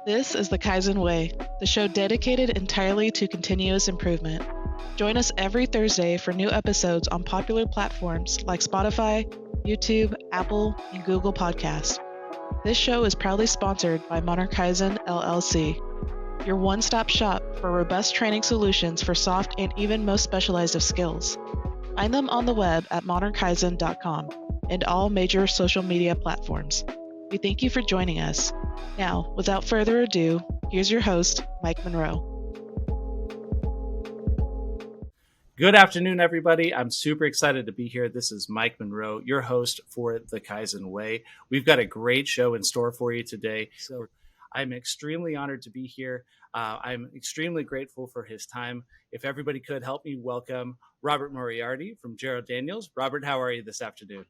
This is the Kaizen Way, the show dedicated entirely to continuous improvement. Join us every Thursday for new episodes on popular platforms like Spotify, YouTube, Apple, and Google Podcasts. This show is proudly sponsored by Modern Kaizen LLC, your one-stop shop for robust training solutions for soft and even most specialized of skills. Find them on the web at modernkaizen.com and all major social media platforms. We thank you for joining us. Now, without further ado, here's your host, Mike Monroe. Good afternoon, everybody. I'm super excited to be here. This is Mike Monroe, your host for the Kaizen Way. We've got a great show in store for you today. So I'm extremely honored to be here. I'm extremely grateful for his time. If everybody could help me welcome Robert Moriarty from Gerard Daniels. Robert, how are you this afternoon?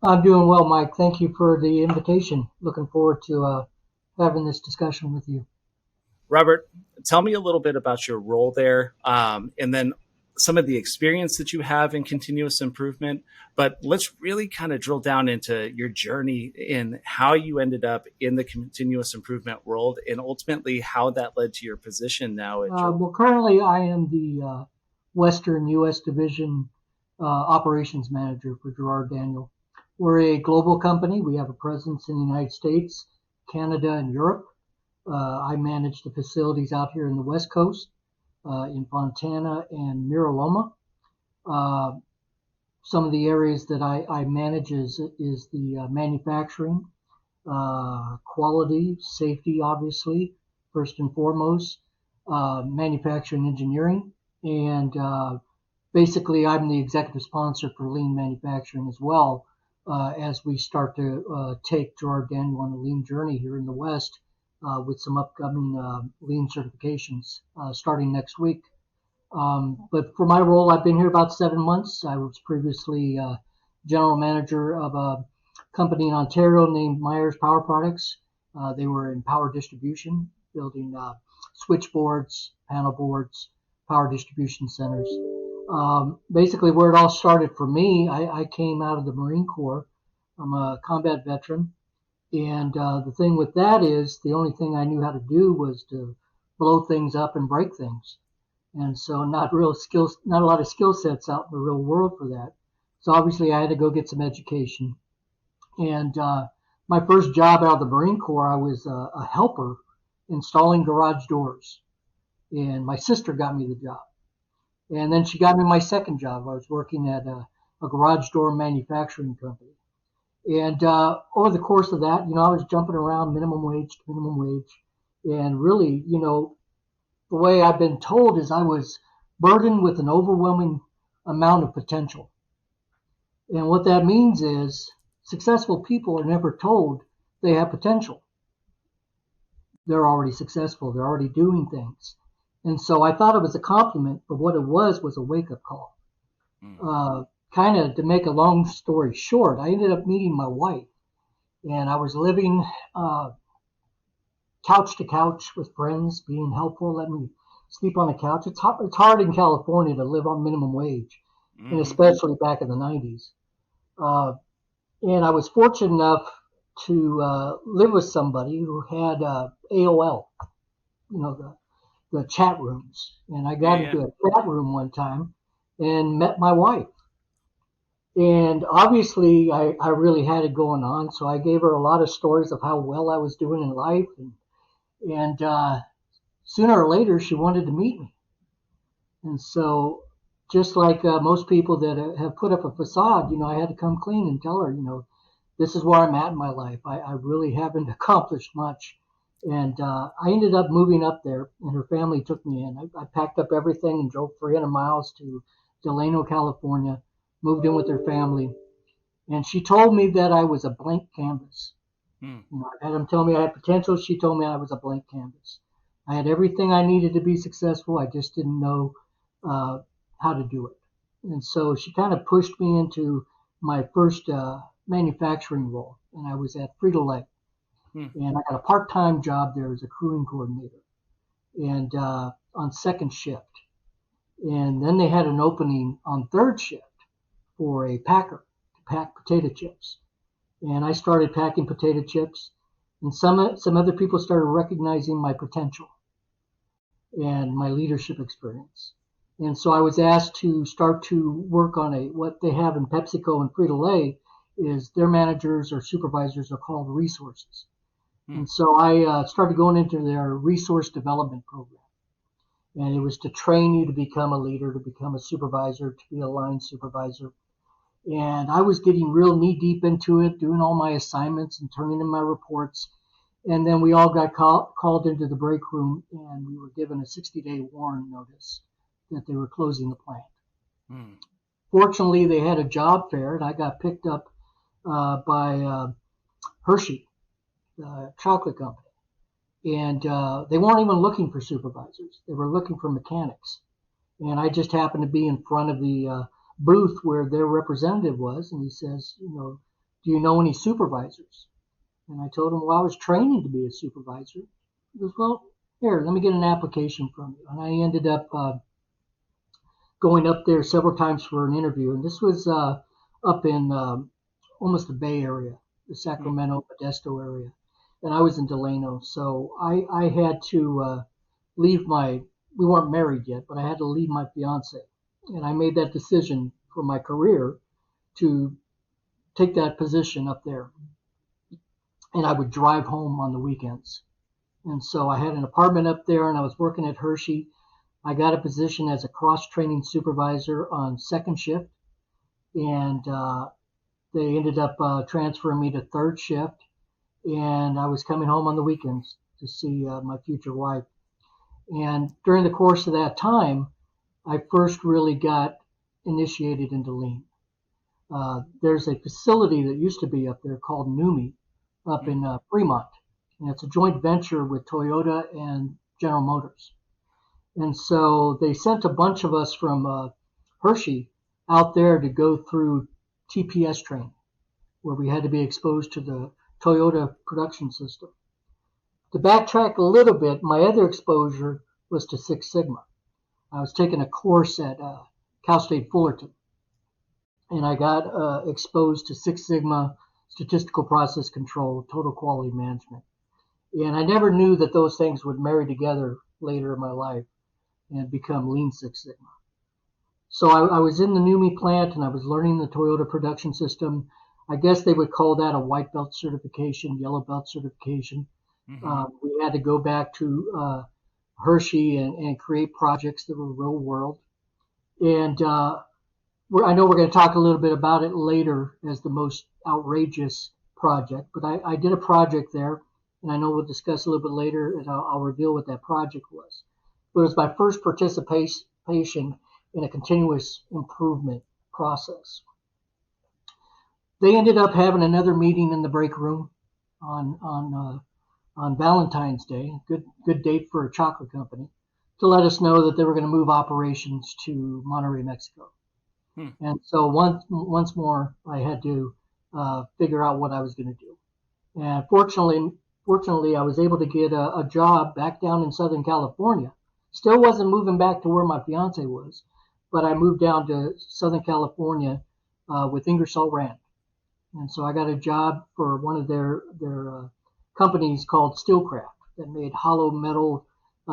I'm doing well, Mike. Thank you for the invitation. Looking forward to having this discussion with you. Robert, tell me a little bit about your role there, and then some of the experience that you have in continuous improvement. But let's really kind of drill down into your journey in how you ended up in the continuous improvement world and ultimately how that led to your position now. Well, currently I am the Western U.S. Division Operations Manager for Gerard Daniels. We're a global company. We have a presence in the United States, Canada, and Europe. I manage the facilities out here in the West Coast, in Fontana and Miraloma. Some of the areas that I manage is the manufacturing, quality, safety, obviously, first and foremost, manufacturing engineering, and basically I'm the executive sponsor for lean manufacturing as well, as we start to take Gerard Daniels on a lean journey here in the West with some upcoming lean certifications starting next week. But for my role, I've been here about 7 months. I was previously general manager of a company in Ontario named Myers Power Products. They were in power distribution, building switchboards, panel boards, power distribution centers. Basically, where it all started for me, I came out of the Marine Corps. I'm a combat veteran. And the thing with that is the only thing I knew how to do was to blow things up and break things. And so not a lot of skill sets out in the real world for that. So obviously I had to go get some education. And my first job out of the Marine Corps, I was a helper installing garage doors. And my sister got me the job. And then she got me my second job. I was working at a garage door manufacturing company. And over the course of that, I was jumping around minimum wage to minimum wage. And really, the way I've been told is I was burdened with an overwhelming amount of potential. And what that means is successful people are never told they have potential. They're already successful. They're already doing things. And so I thought it was a compliment, but what it was a wake-up call. Kind of to make a long story short, I ended up meeting my wife, and I was living couch to couch with friends, being helpful, let me sleep on the couch. It's hard in California to live on minimum wage, and especially back in the 90s. And I was fortunate enough to live with somebody who had AOL, the chat rooms. And I got into a chat room one time and met my wife. And obviously, I really had it going on, so I gave her a lot of stories of how well I was doing in life. And sooner or later, she wanted to meet me. And so, just like most people that have put up a facade, I had to come clean and tell her, this is where I'm at in my life. I really haven't accomplished much. And I ended up moving up there, and her family took me in. I packed up everything and drove 300 miles to Delano, California. Moved in with her family, and she told me that I was a blank canvas. I had them tell me I had potential. She told me I was a blank canvas. I had everything I needed to be successful. I just didn't know how to do it. And so she kind of pushed me into my first manufacturing role, and I was at Frito Lay. And I got a part-time job there as a crewing coordinator, and on second shift. And then they had an opening on third shift for a packer to pack potato chips. And I started packing potato chips. And some other people started recognizing my potential and my leadership experience. And so I was asked to start to work on what they have in PepsiCo and Frito Lay is their managers or supervisors are called resources. And so I started going into their resource development program. And it was to train you to become a leader, to become a supervisor, to be a line supervisor. And I was getting real knee deep into it, doing all my assignments and turning in my reports. And then we all got called into the break room, and we were given a 60-day warning notice that they were closing the plant. Fortunately, they had a job fair, and I got picked up by Hershey Chocolate Company. And they weren't even looking for supervisors. They were looking for mechanics. And I just happened to be in front of the booth where their representative was, and he says, do you know any supervisors? And I told him, well, I was training to be a supervisor. He goes, well, here, let me get an application from you. And I ended up going up there several times for an interview. And this was up in almost the Bay Area, the Sacramento, Modesto area. And I was in Delano. So I had to leave we weren't married yet, but I had to leave my fiance. And I made that decision for my career to take that position up there. And I would drive home on the weekends. And so I had an apartment up there, and I was working at Hershey. I got a position as a cross-training supervisor on second shift. And they ended up transferring me to third shift. And I was coming home on the weekends to see my future wife. And during the course of that time, I first really got initiated into lean. There's a facility that used to be up there called NUMMI up in Fremont. And it's a joint venture with Toyota and General Motors. And so they sent a bunch of us from Hershey out there to go through TPS training, where we had to be exposed to the Toyota production system. To backtrack a little bit, my other exposure was to Six Sigma. I was taking a course at Cal State Fullerton, and I got exposed to Six Sigma, statistical process control, total quality management. And I never knew that those things would marry together later in my life and become Lean Six Sigma. So I was in the NUMMI plant, and I was learning the Toyota production system. I guess they would call that a white belt certification, yellow belt certification. We had to go back to Hershey and create projects that were real world. And I know we're going to talk a little bit about it later as the most outrageous project, but I did a project there, and I know we'll discuss a little bit later, and I'll reveal what that project was. But it was my first participation in a continuous improvement process. They ended up having another meeting in the break room on Valentine's Day, good date for a chocolate company, to let us know that they were going to move operations to Monterrey, Mexico. And so once more, I had to figure out what I was going to do. And fortunately, I was able to get a job back down in Southern California. Still wasn't moving back to where my fiance was, but I moved down to Southern California with Ingersoll Rand. And so I got a job for one of their companies called Steelcraft that made hollow metal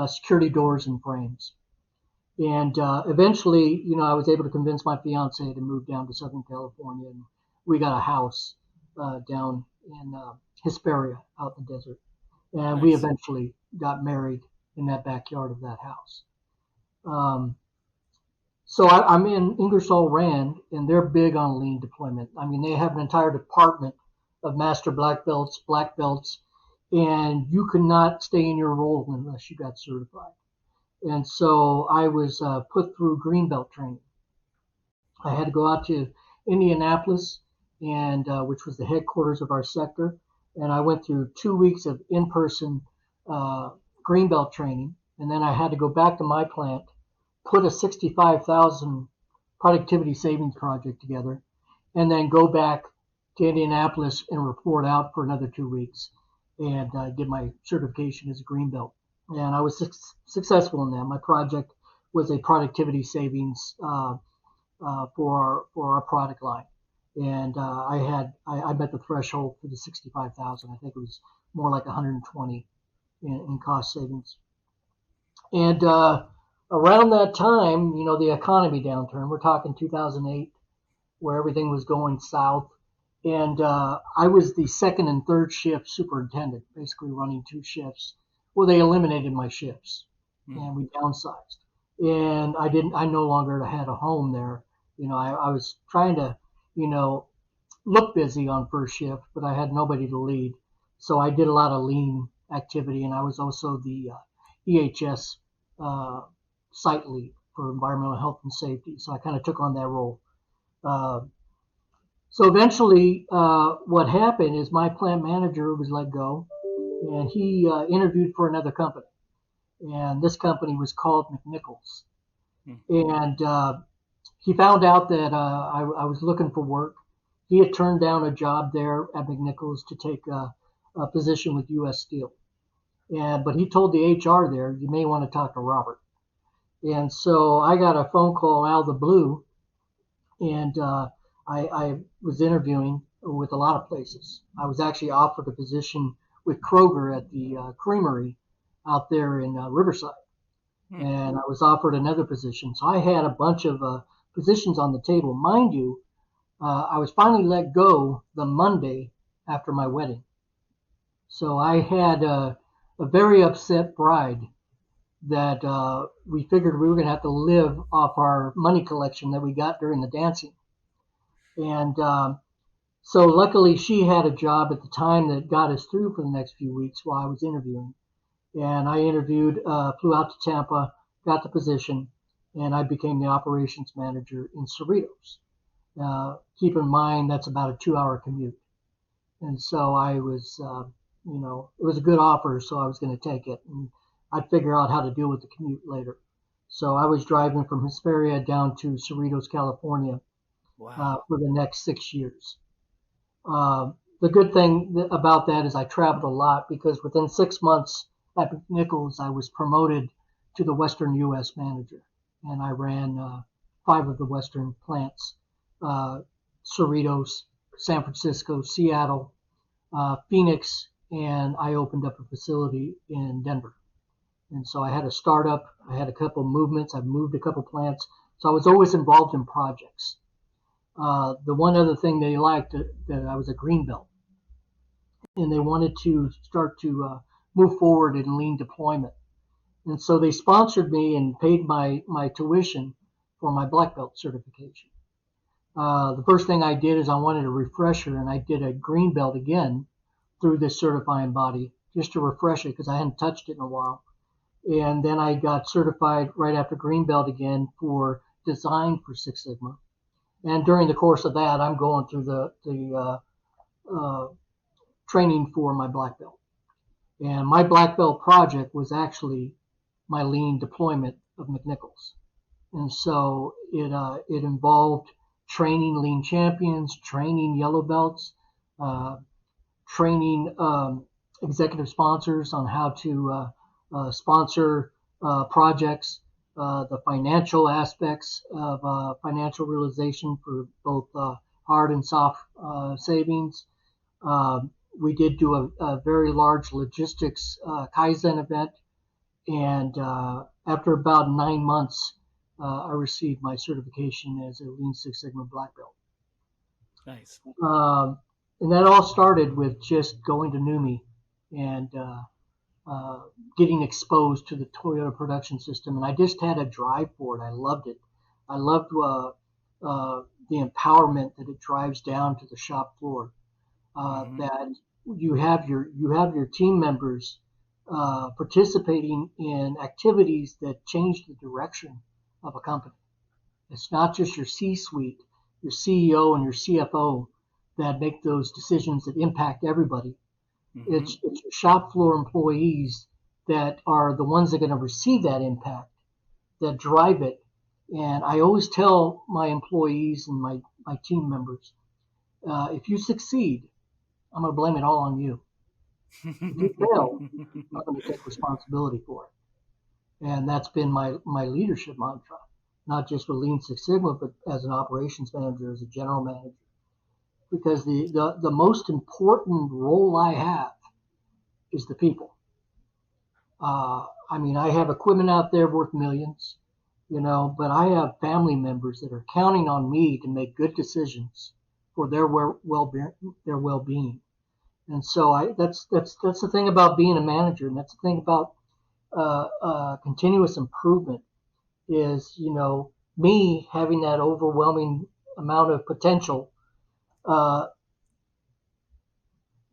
security doors and frames. And eventually, I was able to convince my fiance to move down to Southern California, and we got a house down in Hesperia out in the desert. And we eventually got married in that backyard of that house. So I'm in Ingersoll Rand, and they're big on lean deployment. I mean, they have an entire department of master black belts, and you could not stay in your role unless you got certified. And so I was put through green belt training. I had to go out to Indianapolis, and which was the headquarters of our sector, and I went through 2 weeks of in-person green belt training, and then I had to go back to my plant, put a 65,000 productivity savings project together, and then go back to Indianapolis and report out for another 2 weeks and get my certification as a green belt. And I was successful in that. My project was a productivity savings for our product line, and I met the threshold for the 65,000. I think it was more like 120 in cost savings. And around that time, the economy downturn, we're talking 2008, where everything was going south. And I was the second and third shift superintendent, basically running 2 shifts. Well, they eliminated my shifts, and we downsized. And I no longer had a home there. I was trying to, look busy on first shift, but I had nobody to lead. So I did a lot of lean activity, and I was also the EH&S site lead for environmental health and safety. So I kind of took on that role. So eventually, what happened is my plant manager was let go, and he interviewed for another company. And this company was called McNichols. And he found out that I was looking for work. He had turned down a job there at McNichols to take a position with U.S. Steel. But he told the HR there, you may want to talk to Robert. And so I got a phone call out of the blue, and I was interviewing with a lot of places. I was actually offered a position with Kroger at the creamery out there in Riverside. And I was offered another position. So I had a bunch of positions on the table. Mind you, I was finally let go the Monday after my wedding. So I had a very upset bride that we figured we were going to have to live off our money collection that we got during the dancing. And so luckily she had a job at the time that got us through for the next few weeks while I was interviewing. And I interviewed, flew out to Tampa, got the position, and I became the operations manager in Cerritos. Keep in mind, that's about a 2-hour commute. And so I was, it was a good offer, so I was going to take it. And I'd figure out how to deal with the commute later. So I was driving from Hesperia down to Cerritos, California, for the next 6 years. The good thing about that is I traveled a lot, because within 6 months at McNichols, I was promoted to the Western U.S. manager, and I ran 5 of the Western plants, Cerritos, San Francisco, Seattle, Phoenix, and I opened up a facility in Denver. And so I had a startup, I had a couple of movements, I've moved a couple plants, so I was always involved in projects. The one other thing they liked, that I was a green belt, and they wanted to start to move forward in lean deployment. And so they sponsored me and paid my tuition for my black belt certification. The first thing I did is I wanted a refresher, and I did a green belt again through this certifying body just to refresh it, because I hadn't touched it in a while. And then I got certified right after green belt again for design for Six Sigma. And during the course of that, I'm going through the training for my black belt. And my black belt project was actually my lean deployment of McNichols. And so it involved training lean champions, training yellow belts, training executive sponsors on how to sponsor projects, the financial aspects of financial realization for both hard and soft savings. We did do a very large logistics Kaizen event, and after about 9 months, I received my certification as a Lean Six Sigma Black Belt. Nice. And that all started with just going to NUMMI and getting exposed to the Toyota production system. And I just had a drive for it. I loved it. I loved the empowerment that it drives down to the shop floor. That you have your team members participating in activities that change the direction of a company. It's not just your C-suite, your CEO and your CFO that make those decisions that impact everybody. It's your shop floor employees that are the ones that are going to receive that impact, that drive it. And I always tell my employees and my team members, if you succeed, I'm going to blame it all on you. If you fail, I'm going to take responsibility for it. And that's been my leadership mantra, not just with Lean Six Sigma, but as an operations manager, as a general manager. Because the most important role I have is the people. I mean, I have equipment out there worth millions, but I have family members that are counting on me to make good decisions for their well-being. And so that's the thing about being a manager, and that's the thing about continuous improvement is, me having that overwhelming amount of potential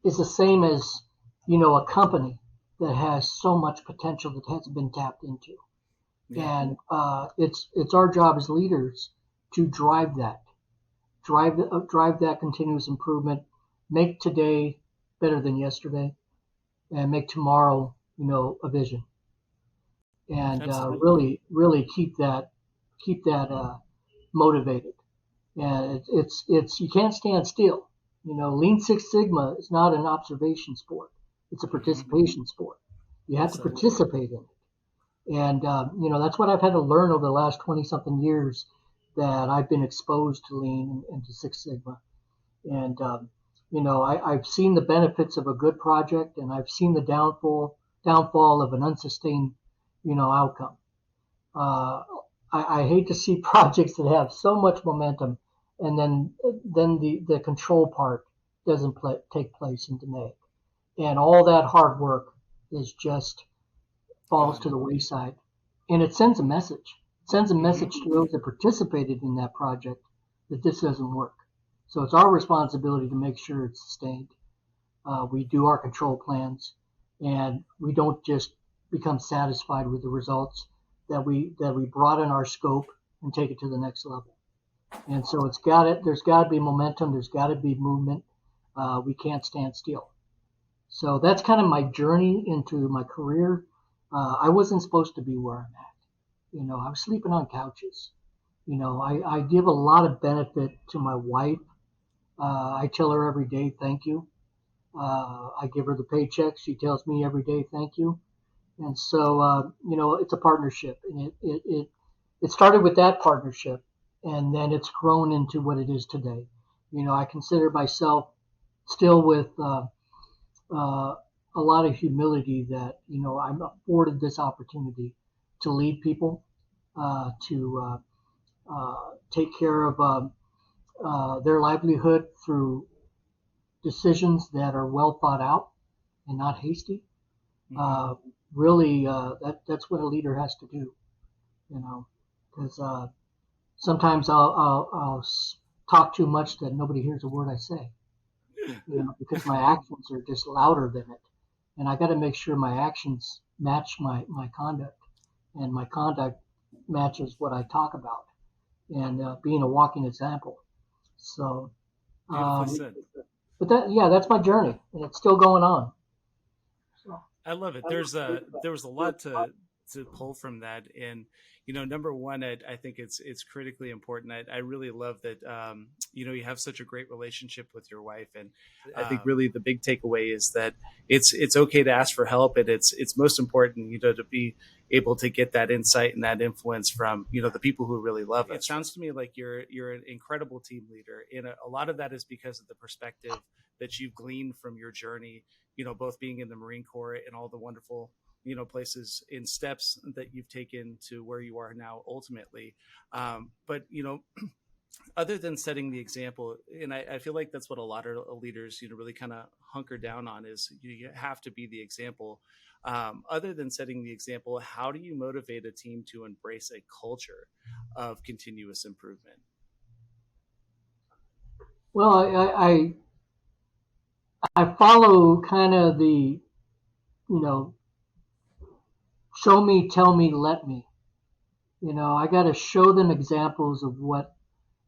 is the same as, a company that has so much potential that hasn't been tapped into. Yeah. And it's our job as leaders to drive that continuous improvement, make today better than yesterday, and make tomorrow, a vision. And really keep that motivated. And it's you can't stand still. Lean Six Sigma is not an observation sport; it's a participation sport. You have to participate in it. And that's what I've had to learn over the last 20-something years that I've been exposed to Lean and to Six Sigma. And I've seen the benefits of a good project, and I've seen the downfall of an unsustained outcome. I hate to see projects that have so much momentum and then the control part doesn't take place in May, and all that hard work is just falls to the wayside, and it sends a message. It sends a message to those that participated in that project that this doesn't work. So it's our responsibility to make sure it's sustained. We do our control plans, and we don't just become satisfied with the results, that we broaden our scope and take it to the next level. And so there's got to be momentum. There's got to be movement. We can't stand still. So that's kind of my journey into my career. I wasn't supposed to be where I'm at. I was sleeping on couches. I give a lot of benefit to my wife. I tell her every day, thank you. I give her the paycheck. She tells me every day, thank you. And so, it's a partnership, and it started with that partnership, and then it's grown into what it is today. I consider myself still with a lot of humility that, I'm afforded this opportunity to lead people, to take care of their livelihood through decisions that are well thought out and not hasty. Really, that's what a leader has to do, because sometimes I'll talk too much that nobody hears a word I say, because my actions are just louder than it. And I got to make sure my actions match my conduct, and my conduct matches what I talk about, and being a walking example. So, but that's my journey, and it's still going on. So. I love it. There was a lot to pull from that, and number one, I think it's critically important. I really love that you have such a great relationship with your wife, and I think really the big takeaway is that it's okay to ask for help, and it's most important to be able to get that insight and that influence from the people who really love us. It sounds to me like you're an incredible team leader, and a lot of that is because of the perspective that you've gleaned from your journey. Both being in the Marine Corps and all the wonderful places and steps that you've taken to where you are now ultimately. But other than setting the example, and I feel like that's what a lot of leaders really kind of hunker down on, is you have to be the example. Other than setting the example, how do you motivate a team to embrace a culture of continuous improvement? Well, I follow kind of the, show me, tell me, let me. I got to show them examples of what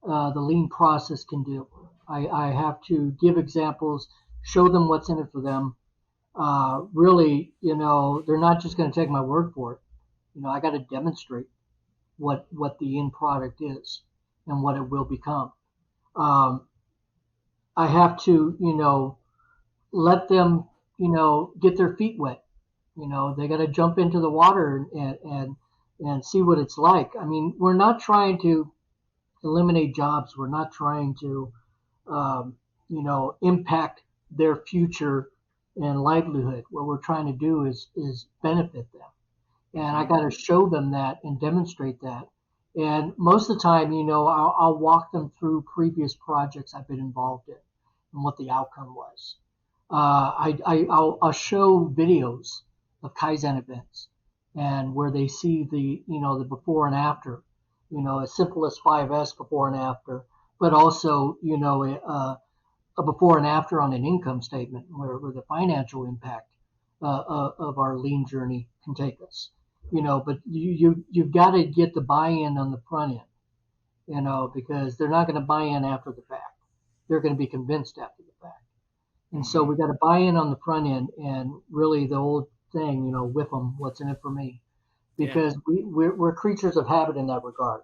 the lean process can do. I have to give examples, show them what's in it for them. Really, they're not just going to take my word for it. I got to demonstrate what the end product is and what it will become. I have to, let them, get their feet wet. They got to jump into the water and see what it's like. I mean, we're not trying to eliminate jobs. We're not trying to, impact their future and livelihood. What we're trying to do is benefit them. And I got to show them that and demonstrate that. And most of the time, I'll walk them through previous projects I've been involved in and what the outcome was. I'll show videos of Kaizen events and where they see the before and after, as simple as 5S before and after, but also, a before and after on an income statement where the financial impact of our lean journey can take us. But you've got to get the buy-in on the front end, because they're not going to buy in after the fact. They're going to be convinced after the fact. And so we got to buy in on the front end, and really the old thing, whip them, what's in it for me? Because we're creatures of habit in that regard.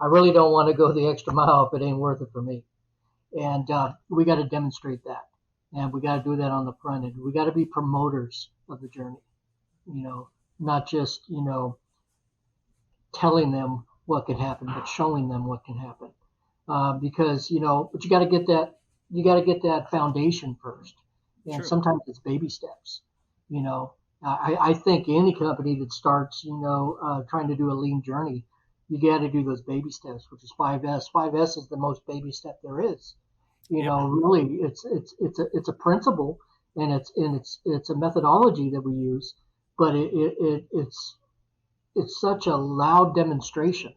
I really don't want to go the extra mile if it ain't worth it for me. And we got to demonstrate that. And we got to do that on the front end. We got to be promoters of the journey, not just, telling them what can happen, but showing them what can happen. Because, but you got to get that foundation first. And Sure. Sometimes it's baby steps. I think any company that starts, trying to do a lean journey, you got to do those baby steps, which is 5S. 5S is the most baby step there is. Really, it's a principle, and it's a methodology that we use, but it's such a loud demonstration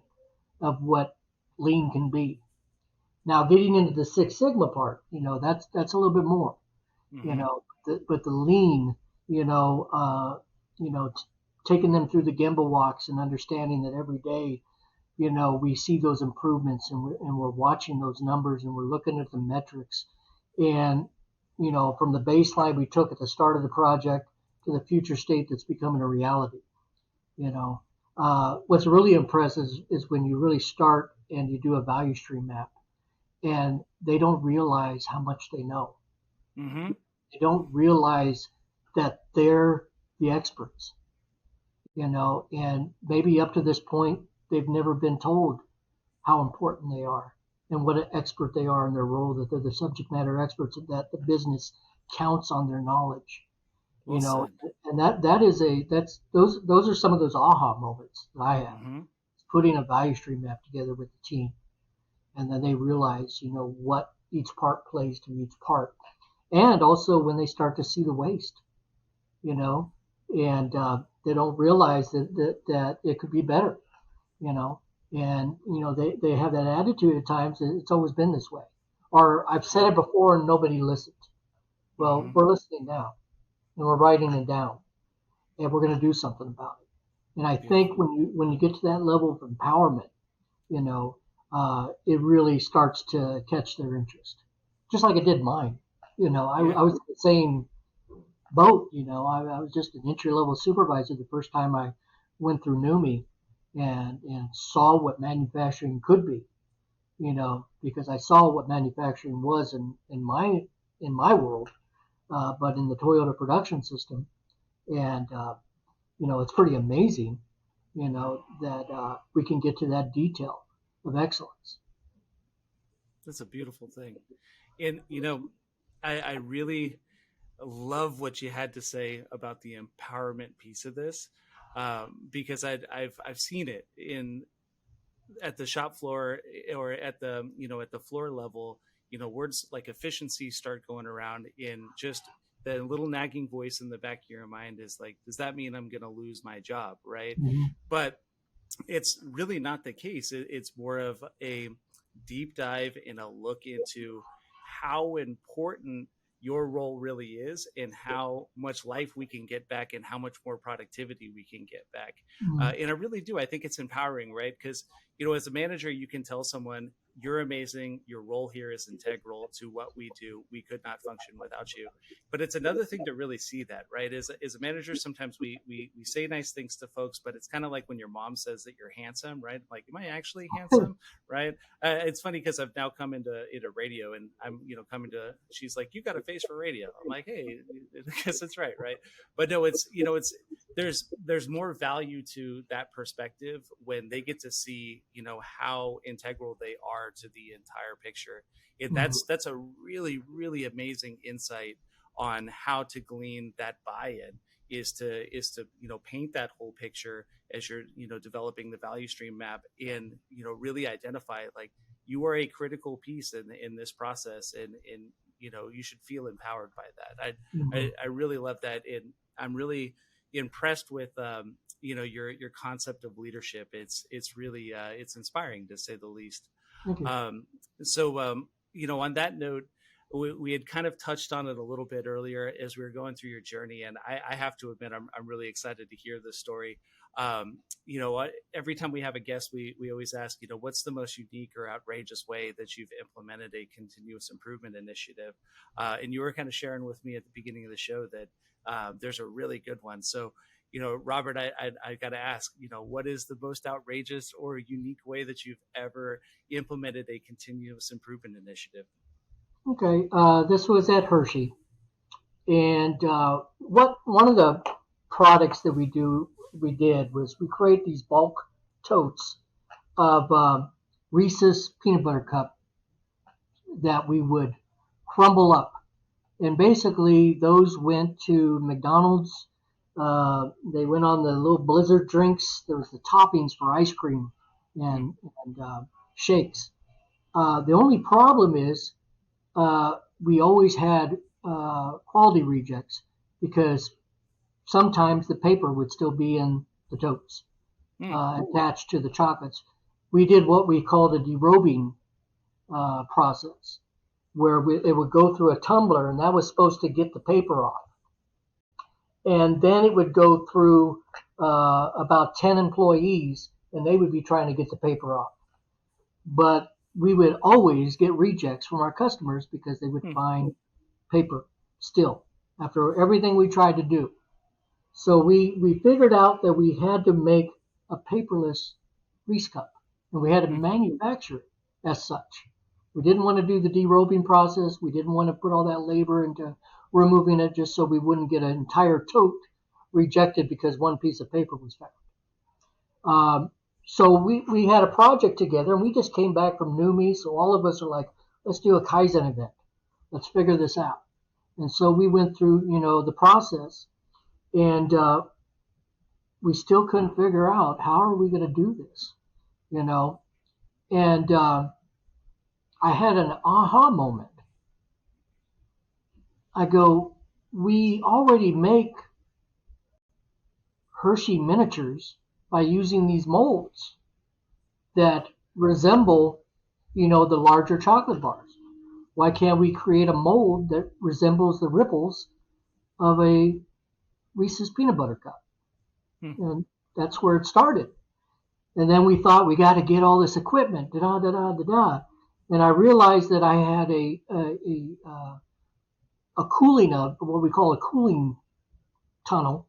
of what lean can be. Now, getting into the Six Sigma part, that's a little bit more, but the lean, taking them through the Gemba walks and understanding that every day, we see those improvements, and we're watching those numbers, and we're looking at the metrics, and from the baseline we took at the start of the project to the future state that's becoming a reality. What's really impressive is when you really start and you do a value stream map, and they don't realize how much they know. They don't realize that they're the experts, and maybe up to this point they've never been told how important they are and what an expert they are in their role, that they're the subject matter experts, that the business counts on their knowledge. Well And those are some of those aha moments that I have. Putting a value stream map together with the team, and then they realize, what each part plays to each part, and also when they start to see the waste, and they don't realize that it could be better, and they have that attitude at times. It's always been this way, or I've said it before and nobody listened. Well, we're listening now, and we're writing it down, and we're going to do something about it. And I think when you get to that level of empowerment, it really starts to catch their interest, just like it did mine. I was in the same boat. I was just an entry level supervisor the first time I went through NUMMI and saw what manufacturing could be. Because I saw what manufacturing was in my world, but in the Toyota production system, and it's pretty amazing, that we can get to that detail of excellence. That's a beautiful thing. And, I really love what you had to say about the empowerment piece of this, because I've seen it at the shop floor, or at the floor level. Words like efficiency start going around, in just the little nagging voice in the back of your mind is like, does that mean I'm going to lose my job? Right. But it's really not the case. It's more of a deep dive and a look into how important your role really is, and how much life we can get back, and how much more productivity we can get back. And I really do. I think it's empowering, right? Because, as a manager, you can tell someone, you're amazing. Your role here is integral to what we do. We could not function without you. But it's another thing to really see that, right? As a manager, sometimes we say nice things to folks, but it's kind of like when your mom says that you're handsome, right? Like, am I actually handsome? Right? It's funny because I've now come into radio, and I'm, she's like, you got a face for radio. I'm like, hey, I guess that's right. Right. But no, there's more value to that perspective when they get to see, how integral they are to the entire picture. And that's a really, really amazing insight on how to glean that buy-in is to paint that whole picture as you're developing the value stream map, and really identify like you are a critical piece in this process, and you should feel empowered by that. I really love that, and I'm really impressed with your concept of leadership. It's really it's inspiring, to say the least. On that note, we had kind of touched on it a little bit earlier as we were going through your journey, and I have to admit I'm really excited to hear this story. Every time we have a guest, we always ask, what's the most unique or outrageous way that you've implemented a continuous improvement initiative? And you were kind of sharing with me at the beginning of the show that there's a really good one. So, Robert, I got to ask, what is the most outrageous or unique way that you've ever implemented a continuous improvement initiative? Okay, this was at Hershey, and one of the products that we did was we create these bulk totes of Reese's peanut butter cup that we would crumble up, and basically those went to McDonald's. They went on the little Blizzard drinks. There was the toppings for ice cream and shakes. The only problem is we always had quality rejects, because sometimes the paper would still be in the totes attached to the chocolates. We did what we called a derobing process, where it would go through a tumbler, and that was supposed to get the paper off. And then it would go through about 10 employees, and they would be trying to get the paper off. But we would always get rejects from our customers because they would find paper still after everything we tried to do. So we figured out that we had to make a paperless Reese cup, and we had to manufacture it as such. We didn't want to do the derobing process. We didn't want to put all that labor into removing it just so we wouldn't get an entire tote rejected because one piece of paper was found. So we had a project together, and we just came back from NUMMI, so all of us are like, let's do a Kaizen event. Let's figure this out. And so we went through, the process, and we still couldn't figure out how are we going to do this, And I had an aha moment. I go, we already make Hershey miniatures by using these molds that resemble, the larger chocolate bars. Why can't we create a mold that resembles the ripples of a Reese's peanut butter cup? And that's where it started. And then we thought we got to get all this equipment, And I realized that I had a cooling what we call a cooling tunnel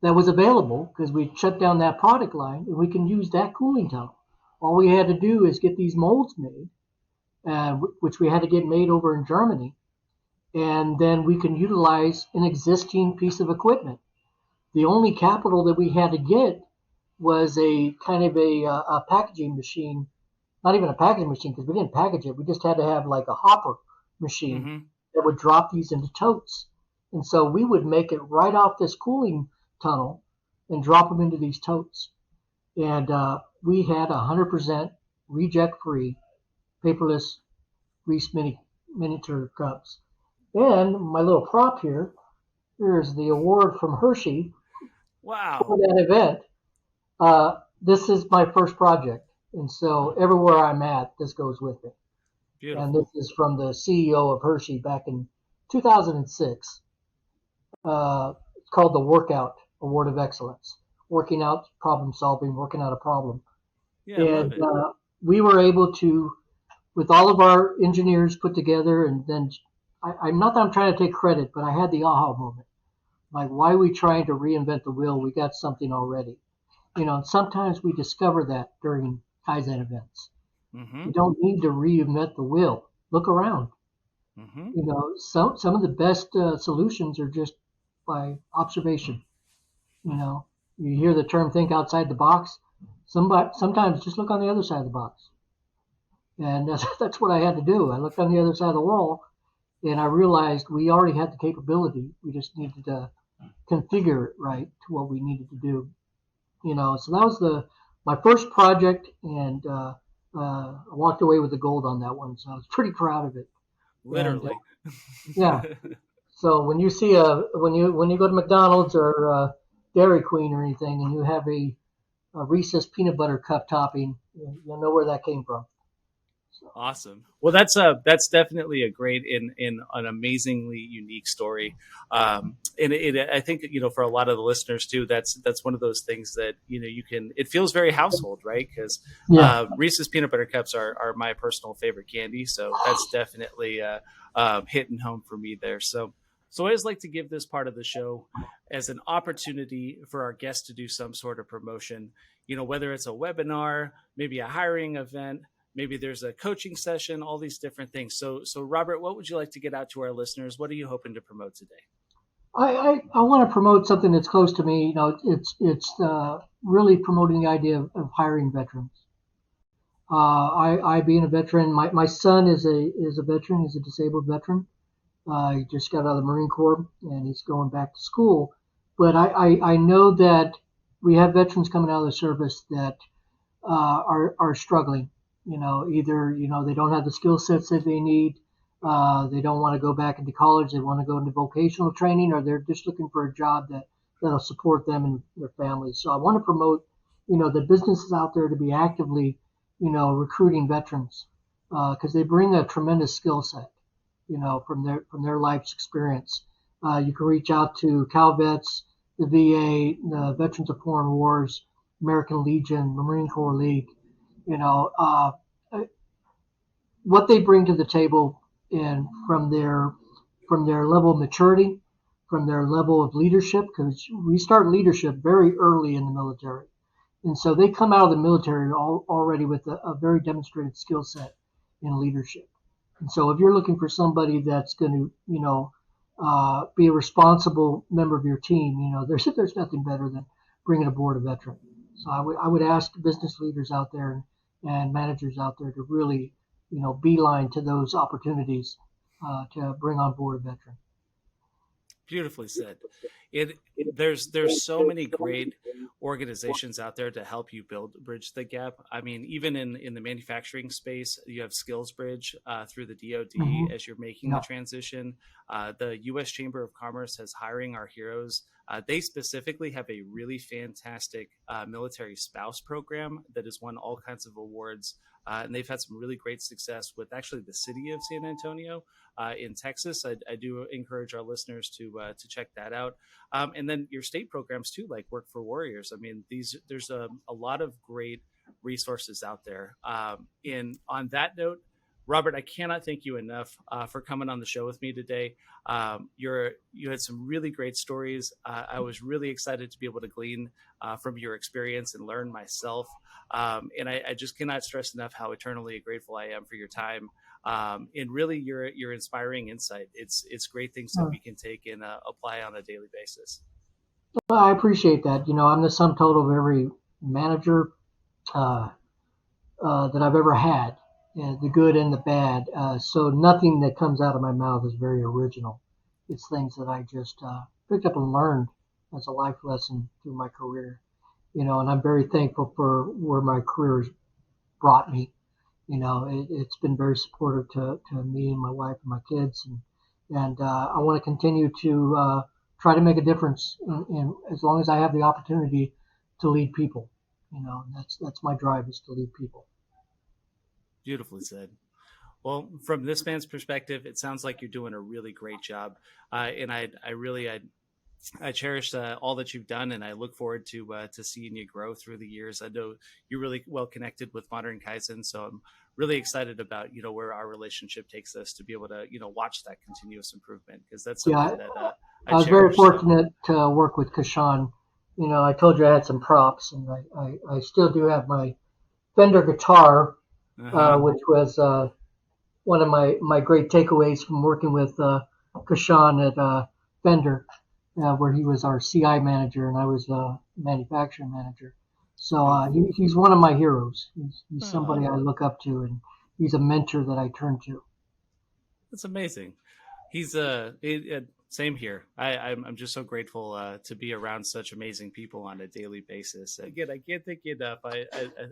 that was available, because we shut down that product line, and we can use that cooling tunnel. All we had to do is get these molds made, which we had to get made over in Germany, and then we can utilize an existing piece of equipment. The only capital that we had to get was a kind of a packaging machine, not even a packaging machine, because we didn't package it. We just had to have like a hopper machine that would drop these into totes. And so we would make it right off this cooling tunnel and drop them into these totes. And we had 100% reject-free, paperless Reese miniature cups. And my little prop here's the award from Hershey. Wow. For that event. This is my first project. And so everywhere I'm at, this goes with me. Beautiful. And this is from the CEO of Hershey back in 2006. It's called the Workout Award of Excellence. Working out, problem solving, working out a problem. Yeah, and we were able to, with all of our engineers put together, and then I'm not that I'm trying to take credit, but I had the aha moment. Like, why are we trying to reinvent the wheel? We got something already. And sometimes we discover that during Kaizen events. You don't need to reinvent the wheel. Look around. Some of the best solutions are just by observation. You hear the term "think outside the box." Sometimes just look on the other side of the box, and that's what I had to do. I looked on the other side of the wall, And I realized we already had the capability. We just needed to configure it right to what we needed to do. So that was my first project, and I walked away with the gold on that one. So I was pretty proud of it. Literally. And, yeah. So when you see when you go to McDonald's or Dairy Queen or anything, and you have a Reese's peanut butter cup topping, you'll know where that came from. Awesome. Well, that's definitely a great in an amazingly unique story. And I think, for a lot of the listeners too, that's one of those things that, it feels very household, right? Because Reese's peanut butter cups are my personal favorite candy. So that's definitely hitting home for me there. So I always like to give this part of the show as an opportunity for our guests to do some sort of promotion, whether it's a webinar, maybe a hiring event, maybe there's a coaching session, all these different things. So Robert, what would you like to get out to our listeners? What are you hoping to promote today? I want to promote something that's close to me. It's really promoting the idea of hiring veterans. I being a veteran, my son is a veteran. He's a disabled veteran. He just got out of the Marine Corps and he's going back to school. But I know that we have veterans coming out of the service that are struggling. Either they don't have the skill sets that they need. They don't want to go back into college. They want to go into vocational training, or they're just looking for a job that'll support them and their families. So I want to promote, the businesses out there to be actively, recruiting veterans because they bring a tremendous skill set, from their life's experience. You can reach out to CalVets, the VA, the Veterans of Foreign Wars, American Legion, the Marine Corps League. What they bring to the table, and from their level of maturity, from their level of leadership, because we start leadership very early in the military, and so they come out of the military already with a very demonstrated skill set in leadership. And so if you're looking for somebody that's going to be a responsible member of your team, there's nothing better than bringing aboard a veteran. So I would ask business leaders out there and managers out there to really, beeline to those opportunities to bring on board a veteran. Beautifully said. There's so many great organizations out there to help you bridge the gap. I mean, even in the manufacturing space, you have SkillsBridge through the DoD as you're making the transition. The U.S. Chamber of Commerce has Hiring Our Heroes. They specifically have a really fantastic military spouse program that has won all kinds of awards. And they've had some really great success with actually the city of San Antonio in Texas. I do encourage our listeners to check that out. And then your state programs too, like Work for Warriors. I mean, there's a lot of great resources out there. And on that note, Robert, I cannot thank you enough for coming on the show with me today. You had some really great stories. I was really excited to be able to glean from your experience and learn myself. And I just cannot stress enough how eternally grateful I am for your time and really your inspiring insight. It's great things that we can take and apply on a daily basis. Well, I appreciate that. I'm the sum total of every manager that I've ever had. The good and the bad. So nothing that comes out of my mouth is very original. It's things that I just picked up and learned as a life lesson through my career. And I'm very thankful for where my career has brought me. It's been very supportive to me and my wife and my kids. And I want to continue to try to make a difference in as long as I have the opportunity to lead people. That's my drive, is to lead people. Beautifully said. Well, from this man's perspective, it sounds like you're doing a really great job. And I cherish all that you've done, and I look forward to seeing you grow through the years. I know you're really well connected with Modern Kaizen, so I'm really excited about, where our relationship takes us to be able to, watch that continuous improvement, because that's something that I was very fortunate to work with Kashan. I told you I had some props, and I still do have my Fender guitar, which was one of my great takeaways from working with Kashan at Fender, where he was our CI manager and I was manufacturing manager. So he's one of my heroes. He's somebody I look up to, and he's a mentor that I turn to. That's amazing. Same here. I'm just so grateful to be around such amazing people on a daily basis. Again, I can't thank you enough. I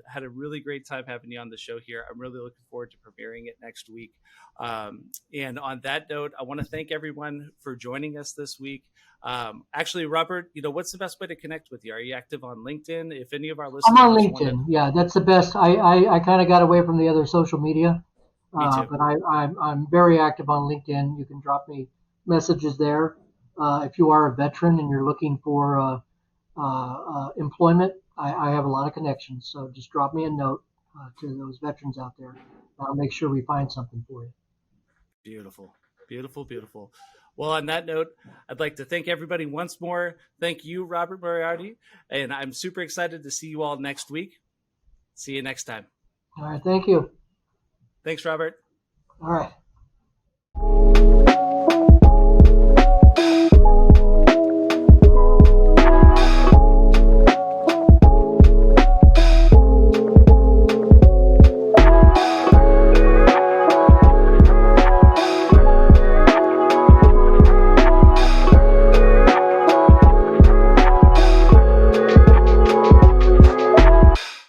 had a really great time having you on the show here. I'm really looking forward to premiering it next week. And on that note, I want to thank everyone for joining us this week. Actually, Robert, what's the best way to connect with you? Are you active on LinkedIn? If any of our listeners, I'm on LinkedIn. Yeah, that's the best. I kind of got away from the other social media, but I'm very active on LinkedIn. You can drop me messages there. If you are a veteran and you're looking for employment, I have a lot of connections. So just drop me a note to those veterans out there. I'll make sure we find something for you. Beautiful, beautiful, beautiful. Well, on that note, I'd like to thank everybody once more. Thank you, Robert Moriarty. And I'm super excited to see you all next week. See you next time. All right. Thank you. Thanks, Robert. All right.